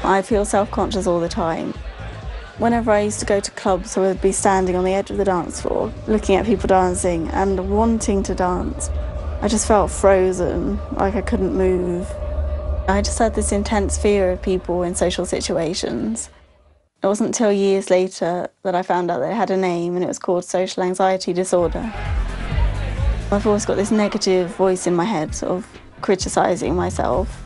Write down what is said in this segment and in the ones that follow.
I feel self-conscious all the time. Whenever I used to go to clubs, I would be standing on the edge of the dance floor, looking at people dancing and wanting to dance. I just felt frozen, like I couldn't move. I just had this intense fear of people in social situations. It wasn't until years later that I found out that it had a name, and it was called social anxiety disorder. I've always got this negative voice in my head, sort of criticising myself.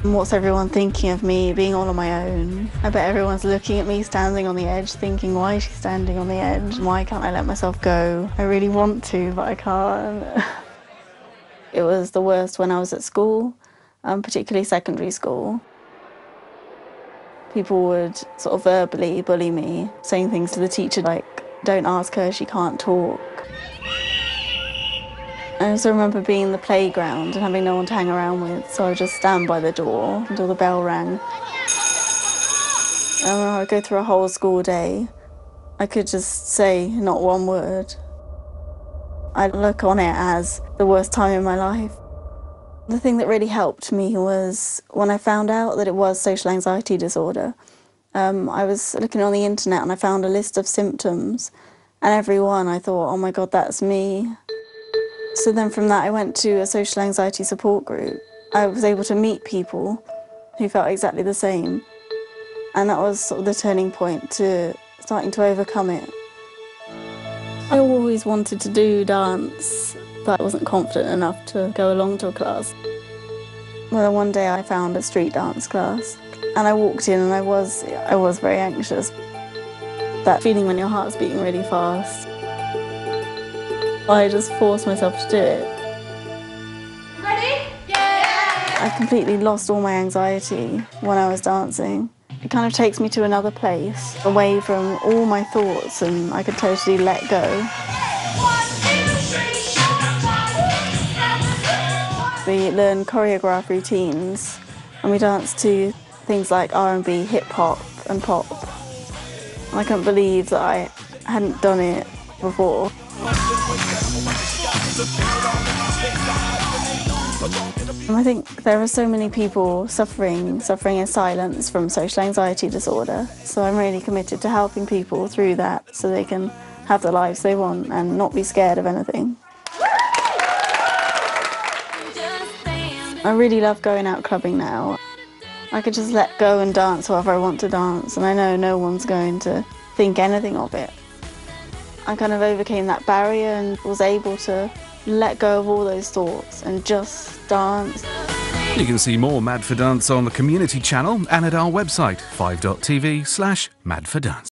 And what's everyone thinking of me being all on my own? I bet everyone's looking at me standing on the edge, thinking, why is she standing on the edge? Why can't I let myself go? I really want to, but I can't. It was the worst when I was at school, particularly secondary school. People would sort of verbally bully me, saying things to the teacher like, don't ask her, she can't talk. I also remember being in the playground and having no one to hang around with, so I would just stand by the door until the bell rang. And I would go through a whole school day. I could just say not one word. I'd look on it as the worst time in my life. The thing that really helped me was when I found out that it was social anxiety disorder. I was looking on the internet and I found a list of symptoms, and every one I thought, oh my God, that's me. So then from that I went to a social anxiety support group. I was able to meet people who felt exactly the same, and that was sort of the turning point to starting to overcome it. I always wanted to do dance, but I wasn't confident enough to go along to a class. Well, then one day I found a street dance class, and I walked in and I was very anxious. That feeling when your heart's beating really fast. I just forced myself to do it. Ready? Yeah! I completely lost all my anxiety when I was dancing. It kind of takes me to another place, away from all my thoughts, and I could totally let go. We learn choreographed routines, and we dance to things like R&B, hip-hop and pop. I couldn't believe that I hadn't done it before. I think there are so many people suffering in silence from social anxiety disorder, so I'm really committed to helping people through that so they can have the lives they want and not be scared of anything. I really love going out clubbing now. I could just let go and dance however I want to dance, and I know no one's going to think anything of it. I kind of overcame that barrier and was able to let go of all those thoughts and just dance. You can see more Mad for Dance on the community channel and at our website 5.tv/madfordance.